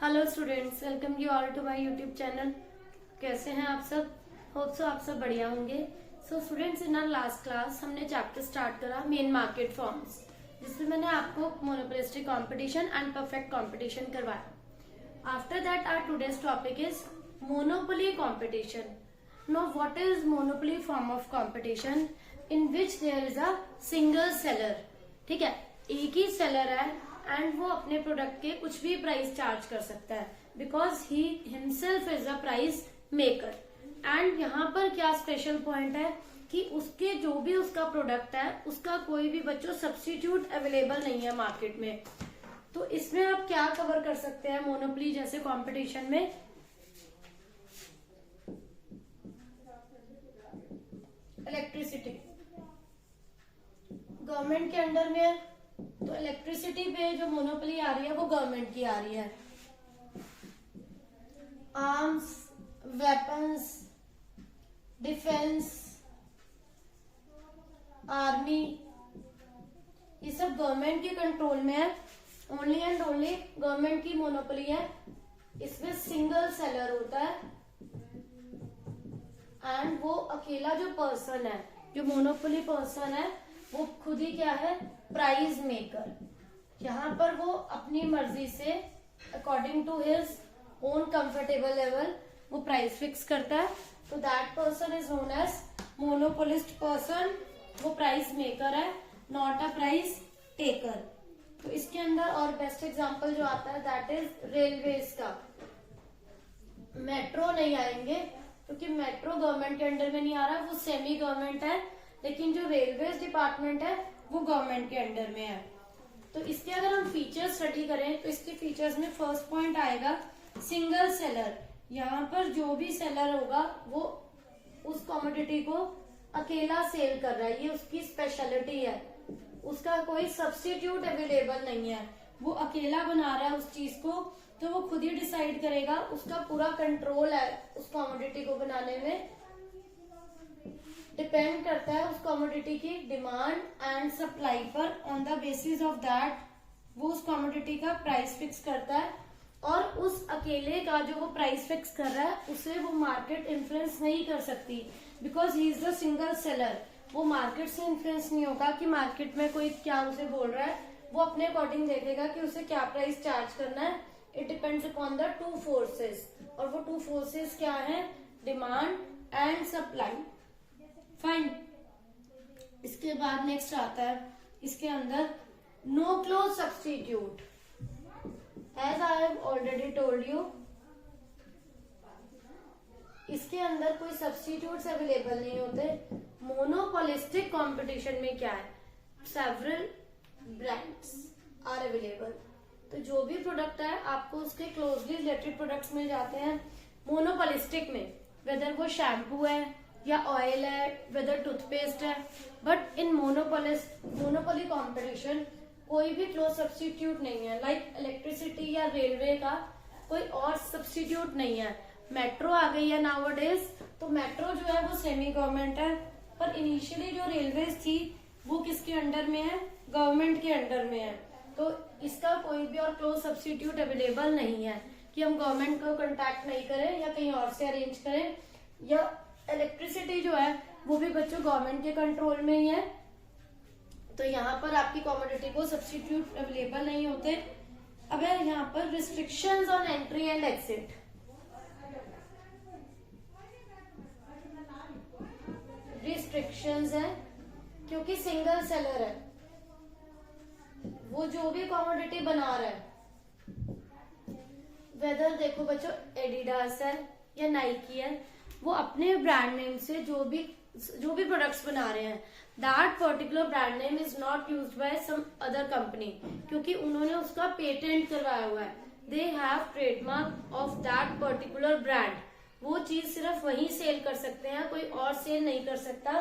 Hello students, welcome you all to my YouTube channel. कैसे हैं आप सब? होप सो आप सब बढ़िया होंगे। So students, in our last class हमने चैप्टर स्टार्ट करा मेन मार्केट फॉर्म्स, जिसमें मैंने आपको monopolistic competition and perfect competition करवाया। After that our today's topic is monopoly competition. Now what is monopoly form of competition in which there is a single seller. ठीक है, एक ही seller है and वो अपने प्रोडक्ट के कुछ भी प्राइस चार्ज कर सकता है because he himself is a price maker. And यहाँ पर क्या स्पेशल पॉइंट है कि उसके जो भी उसका प्रोडक्ट है उसका कोई भी बच्चों सब्स्टिट्यूट अवेलेबल नहीं है मार्केट में। तो इसमें आप क्या कवर कर सकते हैं मोनोपोली जैसे कंपटीशन में? इलेक्ट्रिसिटी गवर्नमेंट के अंडर में है, तो इलेक्ट्रिसिटी पे जो मोनोपोली आ रही है वो गवर्नमेंट की आ रही है। आर्म्स, वेपन्स, डिफेंस, आर्मी, ये सब गवर्नमेंट के कंट्रोल में है। ओनली एंड ओनली गवर्नमेंट की मोनोपोली है। इसमें सिंगल सेलर होता है एंड वो अकेला जो पर्सन है, जो मोनोपोली पर्सन है, वो खुद ही क्या है? Price maker. यहाँ पर वो अपनी मर्जी से according to his own comfortable level वो प्राइस फिक्स करता है। तो that person is known as monopolist person. वो प्राइस मेकर है, नॉट अ प्राइस टेकर। तो इसके अंदर और बेस्ट एग्जांपल जो आता है दैट इज रेलवेज का। मेट्रो नहीं आएंगे क्योंकि मेट्रो गवर्नमेंट के अंडर में नहीं आ रहा, वो सेमी गवर्नमेंट है। लेकिन जो रेलवेज डिपार्टमेंट है वो गवर्नमेंट के अंडर में है। तो इसके अगर हम फीचर्स स्टडी करें तो इसके फीचर्स में फर्स्ट पॉइंट आएगा सिंगल सेलर। यहाँ पर जो भी सेलर होगा वो उस कमोडिटी को अकेला सेल कर रहा है, ये उसकी स्पेशलिटी है। उसका कोई सब्स्टिट्यूट अवेलेबल नहीं है, वो अकेला बना रहा है उस चीज को, तो वो खुद ही डिसाइड करेगा। उसका पूरा कंट्रोल है उस कमोडिटी को बनाने में। डिपेंड करता है उस कमोडिटी की डिमांड एंड सप्लाई पर। On the basis of that वो उस कमोडिटी का प्राइस फिक्स करता है। और उस अकेले का जो वो प्राइस फिक्स कर रहा है उसे वो मार्केट इन्फ्लुएंस नहीं कर सकती because he is the single seller. वो मार्केट से इन्फ्लुएंस नहीं होगा कि मार्केट में कोई क्या उसे बोल रहा है। वो अपने अकॉर्डिंग देखेगा कि उसे क्या प्राइस चार्ज करना है। It depends upon the two forces, और वो टू फोर्सेस क्या है? Demand and supply. फाइन। इसके बाद नेक्स्ट आता है इसके अंदर no close substitute. As I have already told you, इसके अंदर कोई सब्स्टिट्यूट्स अवेलेबल नहीं होते। मोनोपोलिस्टिक कंपटीशन में क्या है? Several brands are available. तो जो भी प्रोडक्ट है आपको उसके क्लोजली रिलेटेड प्रोडक्ट्स मिल जाते हैं मोनोपोलिस्टिक में, वेदर वो शैम्पू है या ऑयल है, वेदर टूथपेस्ट है। बट इन मोनोपोली कंपटीशन कोई भी क्लोज सब्स्टिट्यूट नहीं है। लाइक इलेक्ट्रिसिटी या रेलवे का कोई और सब्स्टिट्यूट नहीं है। मेट्रो आ गई है नाउअडेज, तो मेट्रो जो है वो सेमी गवर्नमेंट है, पर इनिशियली जो रेलवेज थी वो किसके अंडर में है? गवर्नमेंट के अंडर में है। तो इसका कोई भी और क्लोज सब्स्टिट्यूट अवेलेबल नहीं है कि हम गवर्नमेंट को कांटेक्ट नहीं करें या कहीं और से अरेंज करें। या इलेक्ट्रिसिटी जो है वो भी बच्चों गवर्नमेंट के कंट्रोल में ही है। तो यहाँ पर आपकी कमोडिटी को सब्स्टिट्यूट अवेलेबल नहीं होते। अब है यहाँ पर restrictions on entry and exit. Restrictions है क्योंकि सिंगल सेलर है, वो जो भी कमोडिटी बना रहा है, वेदर देखो बच्चों एडिडास है या नाइकी है, वो अपने ब्रांड नेम से जो भी प्रोडक्ट्स बना रहे हैं, that particular brand name is not used by some other company, क्योंकि उन्होंने उसका पेटेंट करवाया हुआ है। They have trademark of that particular brand. वो चीज सिर्फ वही सेल कर सकते हैं, कोई और सेल नहीं कर सकता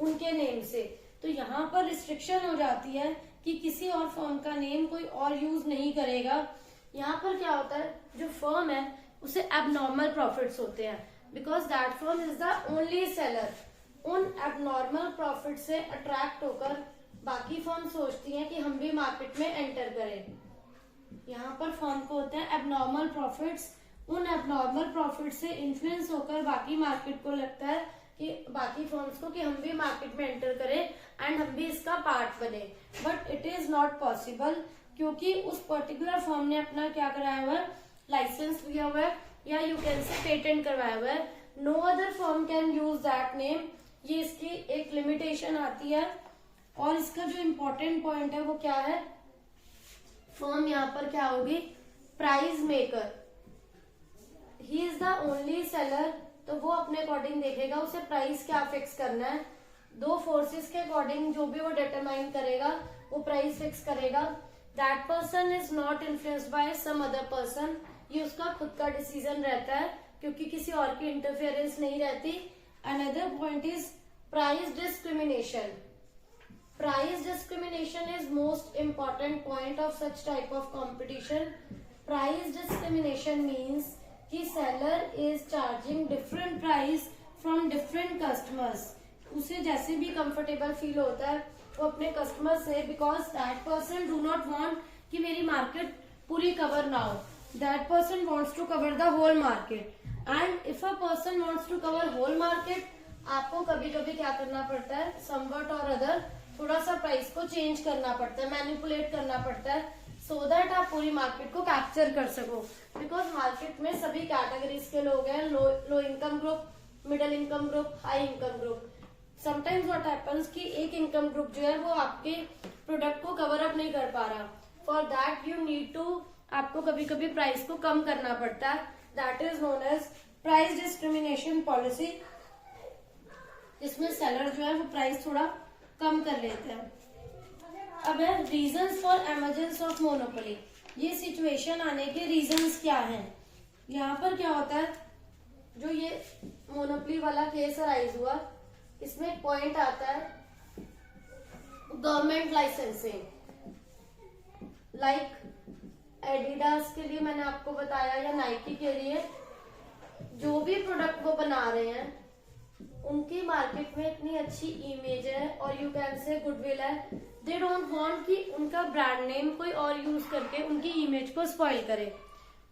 उनके नेम से। तो यहाँ पर रिस्ट्रिक्शन हो जाती है कि किसी और फर्म का नेम कोई और यूज नहीं करेगा। यहाँ पर क्या होता है, जो फर्म है उसे एबनॉर्मल प्रॉफिट्स होते हैं because that firm is the only seller. उन एबनॉर्मल प्रॉफिट से अट्रैक्ट होकर बाकी फर्म सोचती हैं कि हम भी मार्केट में एंटर करें। यहाँ पर फर्म को होते हैं एबनॉर्मल प्रॉफिट्स। उन एबनॉर्मल प्रॉफिट से इन्फ्लुएंस होकर बाकी मार्केट को लगता है कि बाकी फर्म्स को कि हम भी मार्केट में एंटर करें एंड हम भी इसका पार्ट बने, but it is not possible, क्योंकि उस पर्टिकुलर फर्म ने अपना क्या कराया हुआ है, लाइसेंस लिया हुआ है या यू कैन से पेटेंट करवाया हुआ है। No other firm can use that name, ये इसकी एक लिमिटेशन आती है। और इसका जो इम्पोर्टेंट पॉइंट है वो क्या है, फर्म यहाँ पर क्या होगी, price maker, he is the only seller, तो वो अपने अकॉर्डिंग देखेगा उसे प्राइस क्या फिक्स करना है। दो फोर्सेस के अकॉर्डिंग जो भी वो डिटरमाइन करेगा वो प्राइस फिक्स करेगा। That person is not influenced by some other person, ये उसका खुद का डिसीजन रहता है क्योंकि किसी और की इंटरफेरेंस नहीं रहती। Another point is price discrimination. Price discrimination is most important point of such type of competition. Price discrimination means कि seller is charging different price from different customers. उसे जैसे भी comfortable feel होता है वो अपने customer से, because that person do not want कि मेरी market पूरी cover ना हो. That person wants to cover the whole market. And if a person wants to cover whole market, आपको कभी कभी क्या करना पड़ता है, somewhat or other थोड़ा सा प्राइस को चेंज करना पड़ता है, मैनिपुलेट करना पड़ता है, सो दैट आप पूरी मार्केट को कैप्चर कर सको। बिकॉज मार्केट में सभी कैटेगरीज के लोग हैं, low income group, middle income group, high income group. Sometimes what happens कि एक इनकम ग्रुप जो है वो आपके प्रोडक्ट को कवर अप नहीं कर पा रहा, for that you need to, आपको कभी कभी प्राइस को कम करना पड़ता है। That is known as price discrimination policy, जिसमें सेलर जो है वो प्राइस थोड़ा कम कर लेते हैं। अब है reasons for emergence of monopoly, ये सिचुएशन आने के रीजंस क्या हैं। यहाँ पर क्या होता है, जो ये मोनोपोली वाला केस अराइज हुआ, इसमें एक पॉइंट आता है गवर्नमेंट लाइसेंसिंग। लाइक एडिडास के लिए मैंने आपको बताया, या नाइकी के लिए, जो भी प्रोडक्ट वो बना रहे हैं उनकी मार्केट में इतनी अच्छी इमेज है और यू कैन से गुडविल है, दे डोंट वांट कि उनका ब्रांड नेम कोई और यूज करके उनकी इमेज को स्पॉइल करे।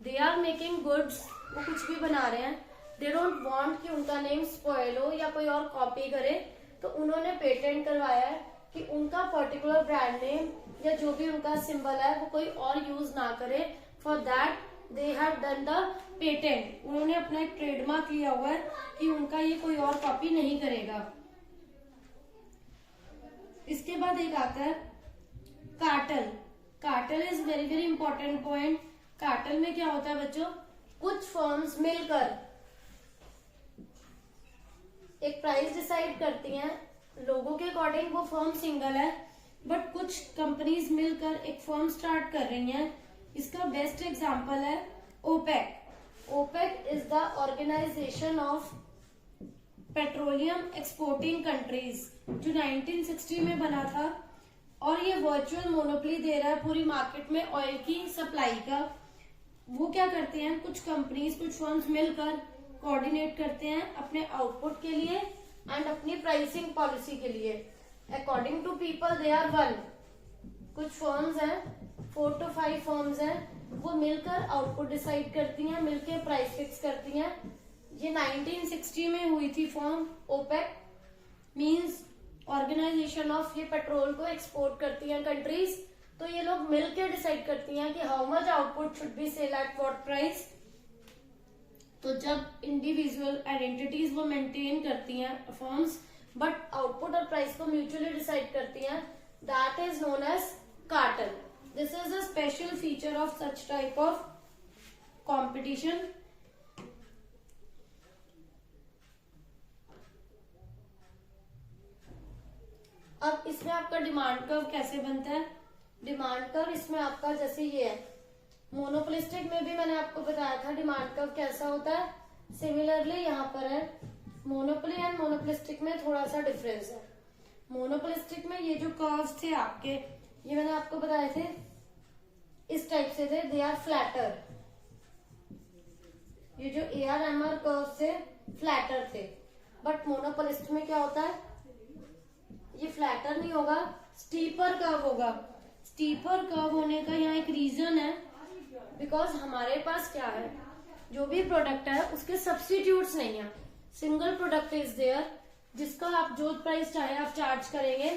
दे आर मेकिंग गुड्स, वो कुछ भी बना रहे हैं, दे डोंट वांट कि उनका नेम स्पॉइल हो या कोई और कॉपी करे, तो उन्होंने पेटेंट करवाया है कि उनका पर्टिकुलर ब्रांड नेम या जो भी उनका सिंबल है वो कोई और यूज ना करे। For that they have done the patent, उन्होंने अपना एक ट्रेडमार्क लिया हुआ है कि उनका ये कोई और कॉपी नहीं करेगा। इसके बाद एक आता है cartel. Cartel is very very important point. Cartel में क्या होता है बच्चों, कुछ फर्म्स मिलकर एक प्राइस डिसाइड करती हैं, लोगों के अकॉर्डिंग वो फर्म सिंगल है, बट कुछ कंपनीज मिलकर एक फर्म स्टार्ट कर रही हैं। इसका बेस्ट एग्जांपल है OPEC. OPEC is the organisation of petroleum exporting countries, जो 1960 में बना था, और ये वर्चुअल मोनोपोली दे रहा है पूरी मार्केट में ऑयल की सप्लाई का। वो क्या करते हैं, कुछ कंपनीज, कुछ फर्म्स मिलकर कोऑर्डिनेट करते हैं अपने आउटपुट के लिए एंड अपनी प्राइसिंग पॉलिसी के लिए। According to people they are one. कुछ फर्म्स हैं, 4 to 5 फर्म्स हैं, वो मिलकर आउटपुट डिसाइड करती हैं, मिलकर प्राइस फिक्स करती हैं। ये 1960 में हुई थी firm OPEC, means organisation of, ये पेट्रोल को एक्सपोर्ट करती हैं कंट्रीज, तो ये लोग मिलकर डिसाइड करती हैं कि how much output should be sell at what price. तो जब इंडिविजुअल आइडेंटिटीज वो मेंटेन करती हैं फर्म्स, बट आउटपुट और प्राइस को म्यूचुअली डिसाइड करती हैं, that is known as cartel. This is a special feature of such type of competition. अब इसमें आपका डिमांड कर्व कैसे बनता है। डिमांड कर्व इसमें आपका जैसे ये है, मोनोपोलिस्टिक में भी मैंने आपको बताया था डिमांड कर्व कैसा होता है। सिमिलरली यहाँ पर है, मोनोपोली एंड मोनोपोलिस्टिक में थोड़ा सा डिफरेंस है। मोनोपोलिस्टिक में ये जो कर्व्स थे आपके, ये मैंने आपको बताए थे इस टाइप से थे, दे आर फ्लैटर। ये जो ARMR कर्व थे फ्लैटर थे, बट मोनोपोलिस्ट में क्या होता है, ये फ्लैटर नहीं होगा, स्टीपर कर्व होगा। स्टीपर कर्व होने का यहाँ एक रीजन है बिकॉज हमारे पास क्या है, जो भी प्रोडक्ट है उसके सब्स्टिट्यूट्स नहीं है, सिंगल प्रोडक्ट इज देयर जिसका आप जो प्राइस चाहे आप चार्ज करेंगे।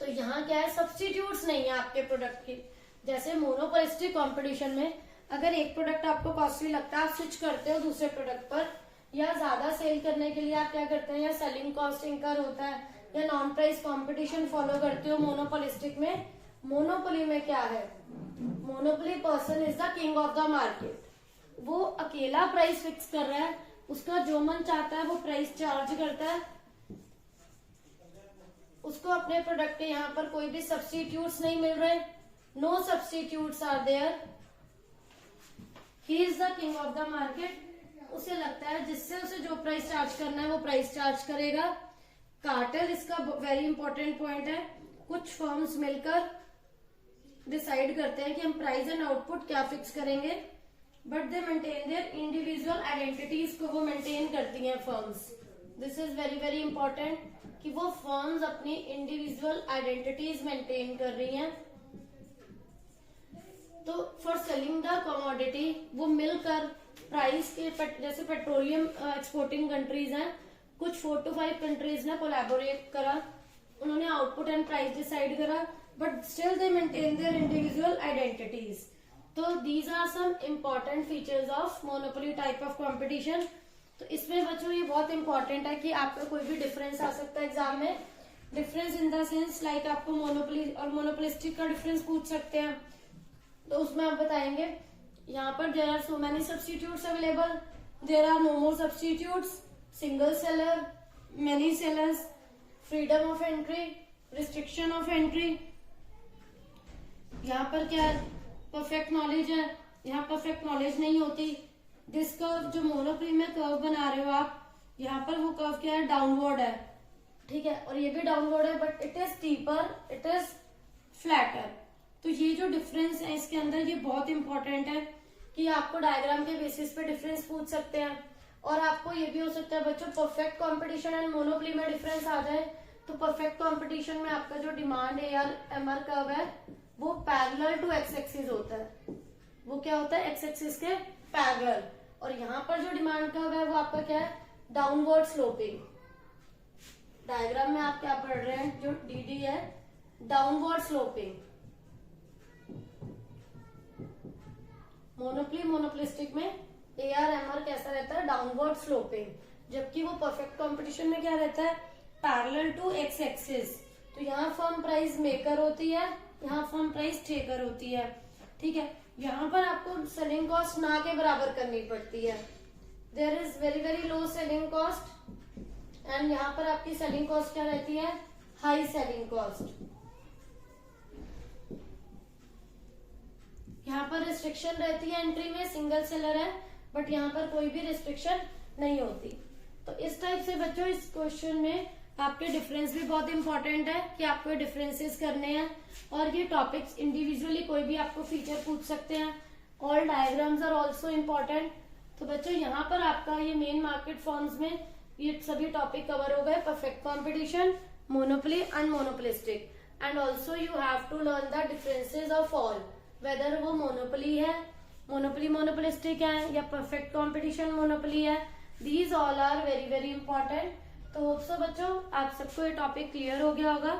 तो यहाँ क्या है, सब्स्टिट्यूट्स नहीं है आपके प्रोडक्ट की। जैसे मोनोपोलिस्टिक कंपटीशन में अगर एक प्रोडक्ट आपको कॉस्टली लगता है, आप स्विच करते हो दूसरे प्रोडक्ट पर, या ज्यादा सेल करने के लिए आप क्या करते हैं, या सेलिंग कॉस्ट इंकर होता है, या नॉन प्राइस कंपटीशन फॉलो करते हो। मोनोपोलिस्टिक में, मोनोपोली में क्या है, monopoly person is the king of the market. वो अकेला प्राइस फिक्स कर रहा है, उसका जो मन चाहता है वो प्राइस चार्ज करता है, उसको अपने प्रोडक्ट के यहाँ पर कोई भी सब्स्टिट्यूट्स नहीं मिल रहे, no substitutes are there, he is the king of the market. उसे लगता है जिससे उसे जो प्राइस चार्ज करना है वो प्राइस चार्ज करेगा। कार्टेल इसका वेरी इंपॉर्टेंट पॉइंट है। कुछ फर्म्स मिलकर डिसाइड करते हैं कि हम प्राइस एंड आउटपुट क्या फिक्स करेंगे, but they maintain their individual identities को वो मेंटेन करती हैं firms. This is very very important कि वो फर्म्स अपनी इंडिविजुअल आइडेंटिटीज मेंटेन कर रही हैं। तो फॉर सेलिंग द कमोडिटी वो मिलकर प्राइस के, जैसे पेट्रोलियम एक्सपोर्टिंग कंट्रीज हैं, कुछ 4 to 5 कंट्रीज ने कोलैबोरेट करा, उन्होंने आउटपुट एंड प्राइस डिसाइड करा, but still they maintain their individual identities. तो these are some important features of monopoly type of competition. तो इसमें बच्चों ये बहुत इंपॉर्टेंट है कि आपका कोई भी डिफरेंस आ सकता है एग्जाम में। Difference in the sense like आपको मोनोपोली और मोनोपोलिस्टिक का डिफरेंस पूछ सकते हैं, तो उसमें आप बताएंगे यहाँ पर there are so many substitutes available, there are no more substitutes, single seller, many sellers, freedom of entry, restriction of entry. यहाँ पर क्या है, परफेक्ट नॉलेज है, यहाँ परफेक्ट नॉलेज नहीं होती। दिस कर्व, जो मोनोपोली में कर्व बना रहे हो आप, यहाँ पर वो कर्व क्या है, डाउनवर्ड है, ठीक है, और ये भी डाउनवर्ड है, but it is steeper, it is flatter. तो ये जो डिफरेंस है इसके अंदर, ये बहुत इंपॉर्टेंट है कि आपको डायग्राम के बेसिस पे डिफरेंस पूछ सकते हैं। और आपको ये भी हो सकता है बच्चों, परफेक्ट कंपटीशन एंड मोनोपोली में डिफरेंस आ जाए, तो परफेक्ट कंपटीशन में आपका जो डिमांड AR/MR कर्व है वो पैरेलल टू एक्स एक्सिस होता है, वो क्या होता है, एक्स एक्सिस के पैरेलल। और यहाँ पर जो डिमांड कर्व है वो आपका क्या है, डाउनवर्ड स्लोपिंग। डायग्राम में आप क्या पढ़ रहे हैं, जो DD है, डाउनवर्ड स्लोपिंग। मोनोपोली मोनोपोलिस्टिक में AR/MR कैसा रहता है, डाउनवर्ड स्लोपिंग, जबकि वो परफेक्ट कंपटीशन में क्या रहता है, पैरेलल टू एक्स एक्सिस। तो यहाँ फर्म प्राइस मेकर होती है, यहाँ फर्म प्राइस टेकर होती है, ठीक है। यहाँ पर आपको सेलिंग कॉस्ट ना के बराबर करनी पड़ती है, there is very very low selling cost, and यहाँ पर आपकी सेलिंग कॉस्ट क्या रहती है, हाई सेलिंग कॉस्ट। यहाँ पर रिस्ट्रिक्शन रहती है एंट्री में, सिंगल सेलर है, बट यहाँ पर कोई भी रिस्ट्रिक्शन नहीं होती। तो इस टाइप से बच्चों इस क्वेश्चन में आपके डिफरेंस भी बहुत इंपॉर्टेंट है कि आपको डिफरेंसेस करने हैं, और ये टॉपिक्स इंडिविजुअली कोई भी आपको फीचर पूछ सकते हैं। All diagrams are also important. तो बच्चों यहाँ पर आपका ये मेन मार्केट फॉर्म्स में ये सभी टॉपिक कवर हो गए, perfect competition, monopoly and monopolistic, and also you have to learn the differences of all, whether वो मोनोपोली है, मोनोपोली मोनोपोलिस्टिक है, या परफेक्ट कॉम्पिटिशन मोनोपोली है। These all are very very important. तो होप सो बच्चों आप सबको ये टॉपिक क्लियर हो गया होगा,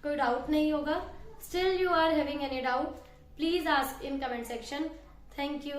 कोई डाउट नहीं होगा। Still you are having any doubt, please ask in comment section. Thank you.